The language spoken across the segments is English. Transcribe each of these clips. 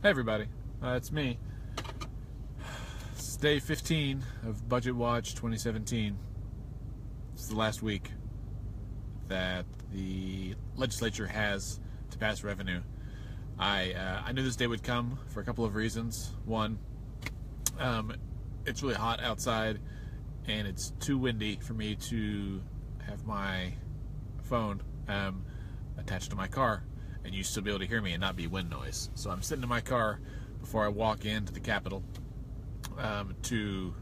Hey everybody, it's me. It's day 15 of Budget Watch 2017. It's the last week that the legislature has to pass revenue. I knew this day would come for a couple of reasons. One, it's really hot outside and it's too windy for me to have my phone attached to my car and you still be able to hear me and not be wind noise. So I'm sitting in my car before I walk into the Capitol to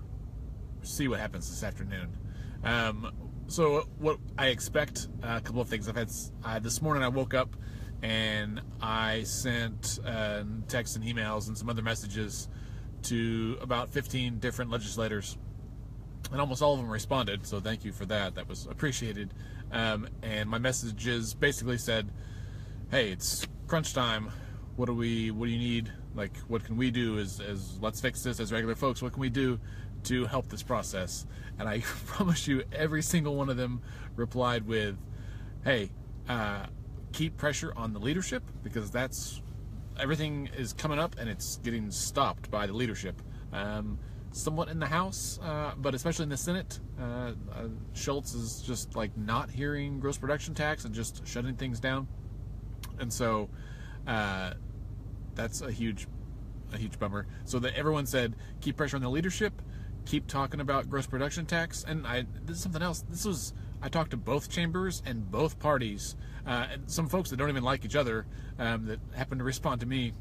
see what happens this afternoon. So what I expect, a couple of things. This morning I woke up and I sent texts and emails and some other messages to about 15 different legislators, and almost all of them responded, so thank you for that. That was appreciated. And my messages basically said, hey, it's crunch time. What do you need? Like, what can we do as let's fix this as regular folks? What can we do to help this process? And I promise you, every single one of them replied with, hey, keep pressure on the leadership, because everything is coming up and it's getting stopped by the leadership. Somewhat in the House, but especially in the Senate, Schultz is just like not hearing gross production tax and just shutting things down. And so that's a huge bummer. So that everyone said, keep pressure on the leadership, keep talking about gross production tax. And this is something else. I talked to both chambers and both parties, and some folks that don't even like each other that happen to respond to me,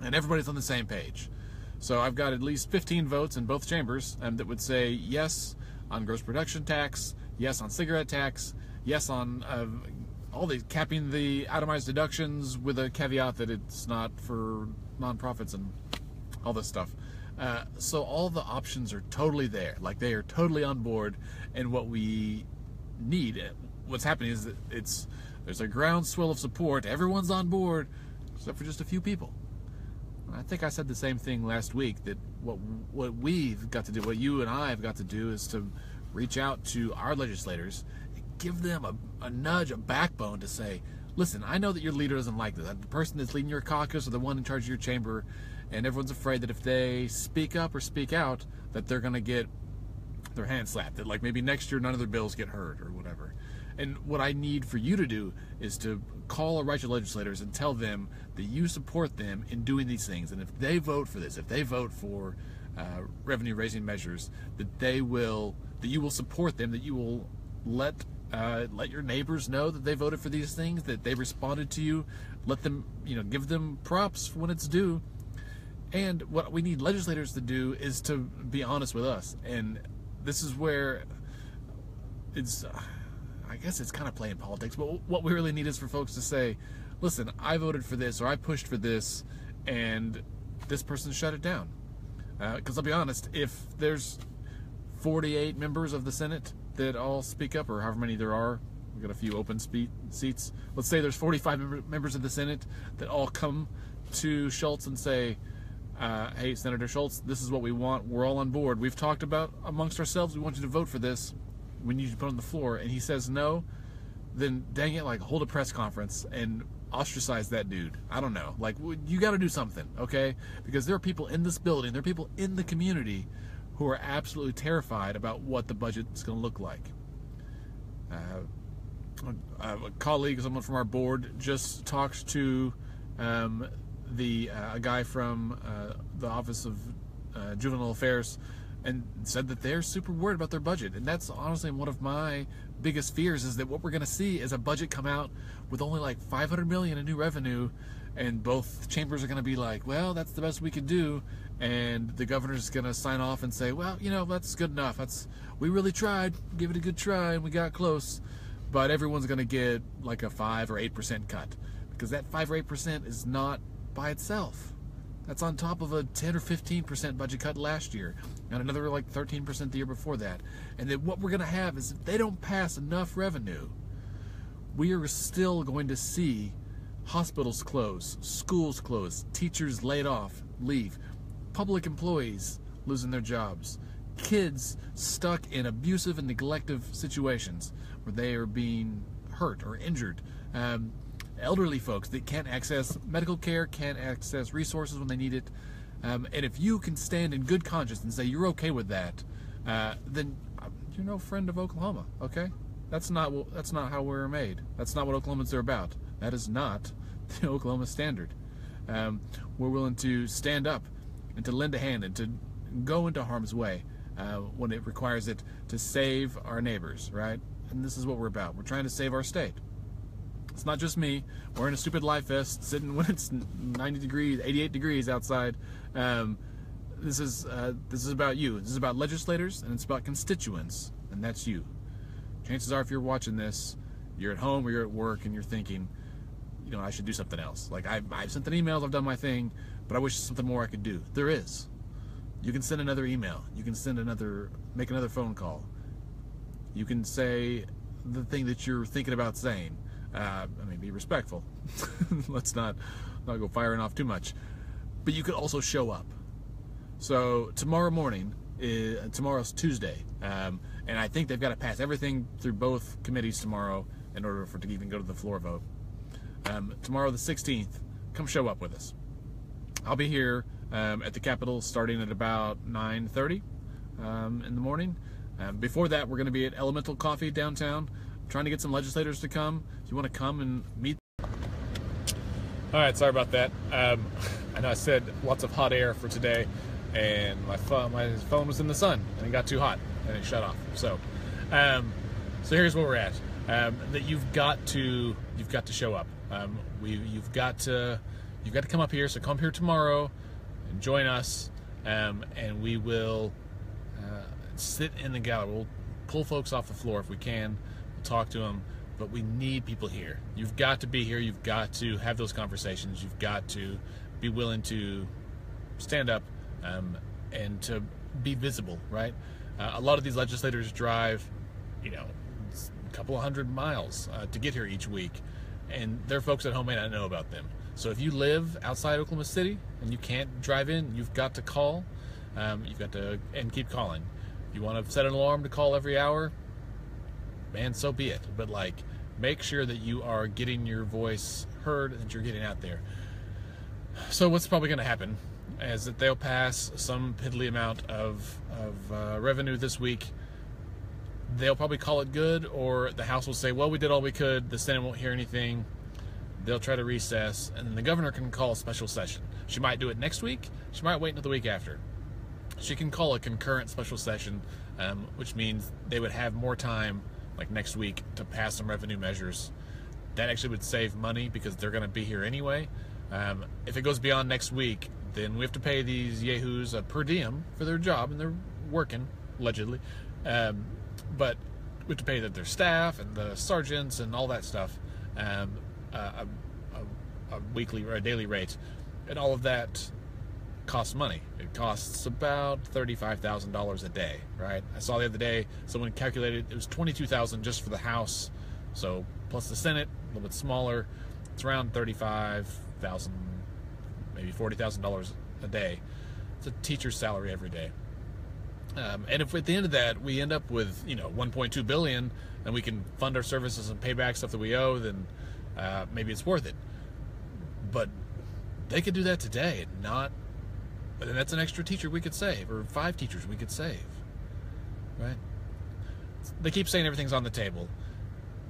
and everybody's on the same page. So I've got at least 15 votes in both chambers that would say yes on gross production tax, yes on cigarette tax, yes on all the capping the itemized deductions, with a caveat that it's not for nonprofits and all this stuff. So all the options are totally there. Like, they are totally on board. And what we need, what's happening is that there's a groundswell of support. Everyone's on board, except for just a few people. I think I said the same thing last week, that what we've got to do, what you and I have got to do, is to reach out to our legislators, give them a nudge, a backbone to say, listen, I know that your leader doesn't like this. The person that's leading your caucus or the one in charge of your chamber, and everyone's afraid that if they speak up or speak out, that they're going to get their hands slapped, that like maybe next year none of their bills get heard or whatever. And what I need for you to do is to call or write your legislators and tell them that you support them in doing these things. And if they vote for this, if they vote for revenue raising measures, that you will support them, that you will let your neighbors know that they voted for these things, that they responded to you. Let them, give them props when it's due. And what we need legislators to do is to be honest with us. And this is where I guess it's kind of playing politics, but what we really need is for folks to say, listen, I voted for this, or I pushed for this, and this person shut it down. Because I'll be honest, if there's 48 members of the Senate that all speak up, or however many there are, we've got a few open seats. Let's say there's 45 members of the Senate that all come to Schultz and say, hey, Senator Schultz, this is what we want. We're all on board. We've talked about amongst ourselves. We want you to vote for this. We need you to put it on the floor. And he says no, then dang it, like, hold a press conference and ostracize that dude. I don't know. Like, you got to do something, okay? Because there are people in this building, there are people in the community who are absolutely terrified about what the budget is going to look like. A colleague, someone from our board, just talked to a guy from the Office of Juvenile Affairs, and said that they're super worried about their budget. And that's honestly one of my biggest fears, is that what we're going to see is a budget come out with only like $500 million in new revenue, and both chambers are going to be like, well, that's the best we can do, and the governor's going to sign off and say, well, that's good enough. We really tried, give it a good try, and we got close. But everyone's going to get like a 5 or 8% cut, because that 5 or 8% is not by itself. That's on top of a 10 or 15% budget cut last year, and another like 13% the year before that. And then what we're going to have is, if they don't pass enough revenue, we are still going to see hospitals close, schools close, teachers laid off, leave, public employees losing their jobs, kids stuck in abusive and neglective situations where they are being hurt or injured. elderly folks that can't access medical care, can't access resources when they need it. And if you can stand in good conscience and say you're okay with that, then you're no friend of Oklahoma, okay? That's not how we're made. That's not what Oklahomans are about. That is not the Oklahoma standard. We're willing to stand up and to lend a hand and to go into harm's way when it requires it to save our neighbors, right? And this is what we're about. We're trying to save our state. It's not just me wearing a stupid life vest sitting when it's 90 degrees, 88 degrees outside. This is about you. This is about legislators, and it's about constituents, and that's you. Chances are, if you're watching this, you're at home or you're at work, and you're thinking, you know, I should do something else. Like, I've sent an email, I've done my thing, but I wish there's something more I could do. There is. You can send another email. You can make another phone call. You can say the thing that you're thinking about saying. I mean, be respectful. Let's not go firing off too much. But you could also show up. So tomorrow morning, tomorrow's Tuesday, and I think they've got to pass everything through both committees tomorrow in order for it to even go to the floor vote. Tomorrow the 16th, come show up with us. I'll be here at the Capitol starting at about 9:30 in the morning. Before that, we're going to be at Elemental Coffee downtown, trying to get some legislators to come. If you want to come and meet. All right, sorry about that. I know I said lots of hot air for today, and my phone was in the sun, and it got too hot, and it shut off. So here's where we're at. That you've got to show up. You've got to come up here. So come here tomorrow and join us, and we will sit in the gallery. We'll pull folks off the floor if we can. We'll talk to them, but we need people here. You've got to be here. You've got to have those conversations. You've got to be willing to stand up and to be visible, right? A lot of these legislators drive, you know, a couple of 100 miles to get here each week, and their folks at home may not know about them. So if you live outside Oklahoma City and you can't drive in, you've got to call. You've got to and keep calling. You want to set an alarm to call every hour, man, so be it. But like, make sure that you are getting your voice heard and that you're getting out there. So what's probably going to happen is that they'll pass some piddly amount of revenue this week. They'll probably call it good, or the House will say, well, we did all we could. The Senate won't hear anything. They'll try to recess, and then the governor can call a special session. She might do it next week. She might wait until the week after. She can call a concurrent special session, which means they would have more time, like next week, to pass some revenue measures. That actually would save money because they're going to be here anyway. If it goes beyond next week, then we have to pay these yahoos a per diem for their job, and they're working, allegedly. But we have to pay their staff and the sergeants and all that stuff a weekly or a daily rate, and all of that costs money. It costs about $35,000 a day, right? I saw the other day someone calculated it was $22,000 just for the House, so plus the Senate, a little bit smaller, it's around $35,000, maybe $40,000 a day. It's a teacher's salary every day. And if at the end of that we end up with, you know, $1.2 billion, and we can fund our services and pay back stuff that we owe, then maybe it's worth it. But they could do that today, and that's an extra teacher we could save, or 5 teachers we could save, right? They keep saying everything's on the table,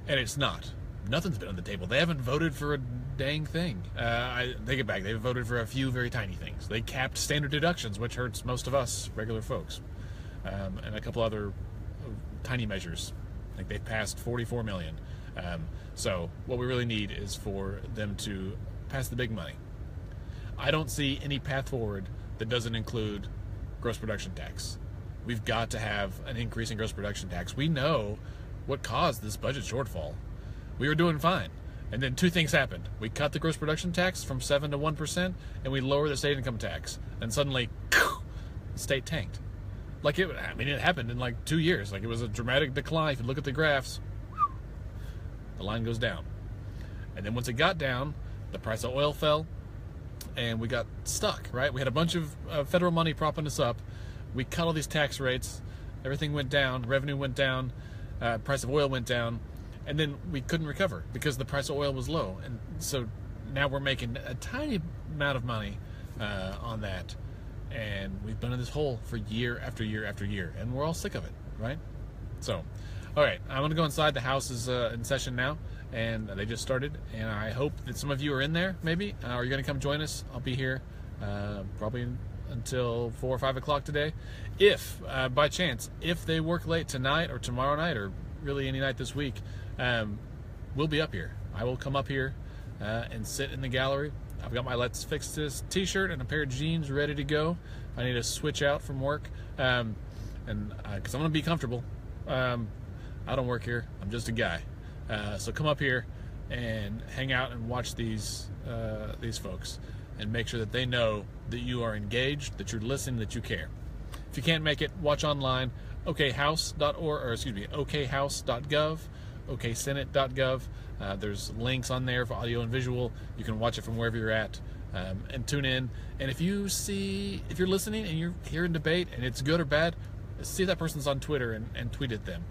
and it's not. Nothing's been on the table. They haven't voted for a dang thing. I take it back. They've voted for a few very tiny things. They capped standard deductions, which hurts most of us regular folks, and a couple other tiny measures. I think they've passed $44 million. So what we really need is for them to pass the big money. I don't see any path forward that doesn't include gross production tax. We've got to have an increase in gross production tax. We know what caused this budget shortfall. We were doing fine, and then 2 things happened. We cut the gross production tax from 7 to 1%, and we lowered the state income tax. And suddenly, the state tanked. Like it happened in like 2 years. Like, it was a dramatic decline. If you look at the graphs, the line goes down. And then once it got down, the price of oil fell, and we got stuck, right? We had a bunch of federal money propping us up. We cut all these tax rates. Everything went down. Revenue went down. Price of oil went down. and then we couldn't recover because the price of oil was low, and so now we're making a tiny amount of money on that, and we've been in this hole for year after year after year, and we're all sick of it, right? So, all right, I'm gonna go inside. The house is in session now, and they just started, and I hope that some of you are in there, maybe, or you're gonna come join us. I'll be here probably until 4 or 5 o'clock today. If by chance, if they work late tonight or tomorrow night or really any night this week, we'll be up here. I will come up here and sit in the gallery. I've got my Let's Fix This t-shirt and a pair of jeans ready to go. I need to switch out from work, and because I'm gonna be comfortable. I don't work here. I'm just a guy. So come up here and hang out and watch these folks, and make sure that they know that you are engaged, that you're listening, that you care. If you can't make it, watch online, okhouse.org, or excuse me, okhouse.gov, oksenate.gov. There's links on there for audio and visual. You can watch it from wherever you're at, and tune in. And if you're listening and you're hearing debate and it's good or bad, see if that person's on Twitter and tweet at them.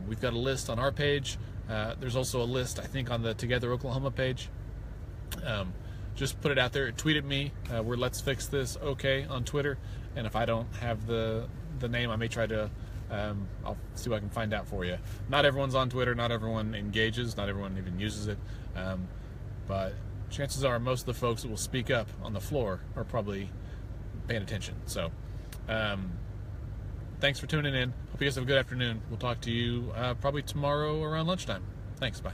We've got a list on our page. There's also a list, I think, on the Together Oklahoma page. Just put it out there. Tweet at me. We're Let's Fix This OK on Twitter. And if I don't have the name, I may try to, I'll see what I can find out for you. Not everyone's on Twitter. Not everyone engages. Not everyone even uses it. But chances are most of the folks that will speak up on the floor are probably paying attention. So thanks for tuning in. Hope you guys have a good afternoon. We'll talk to you probably tomorrow around lunchtime. Thanks. Bye.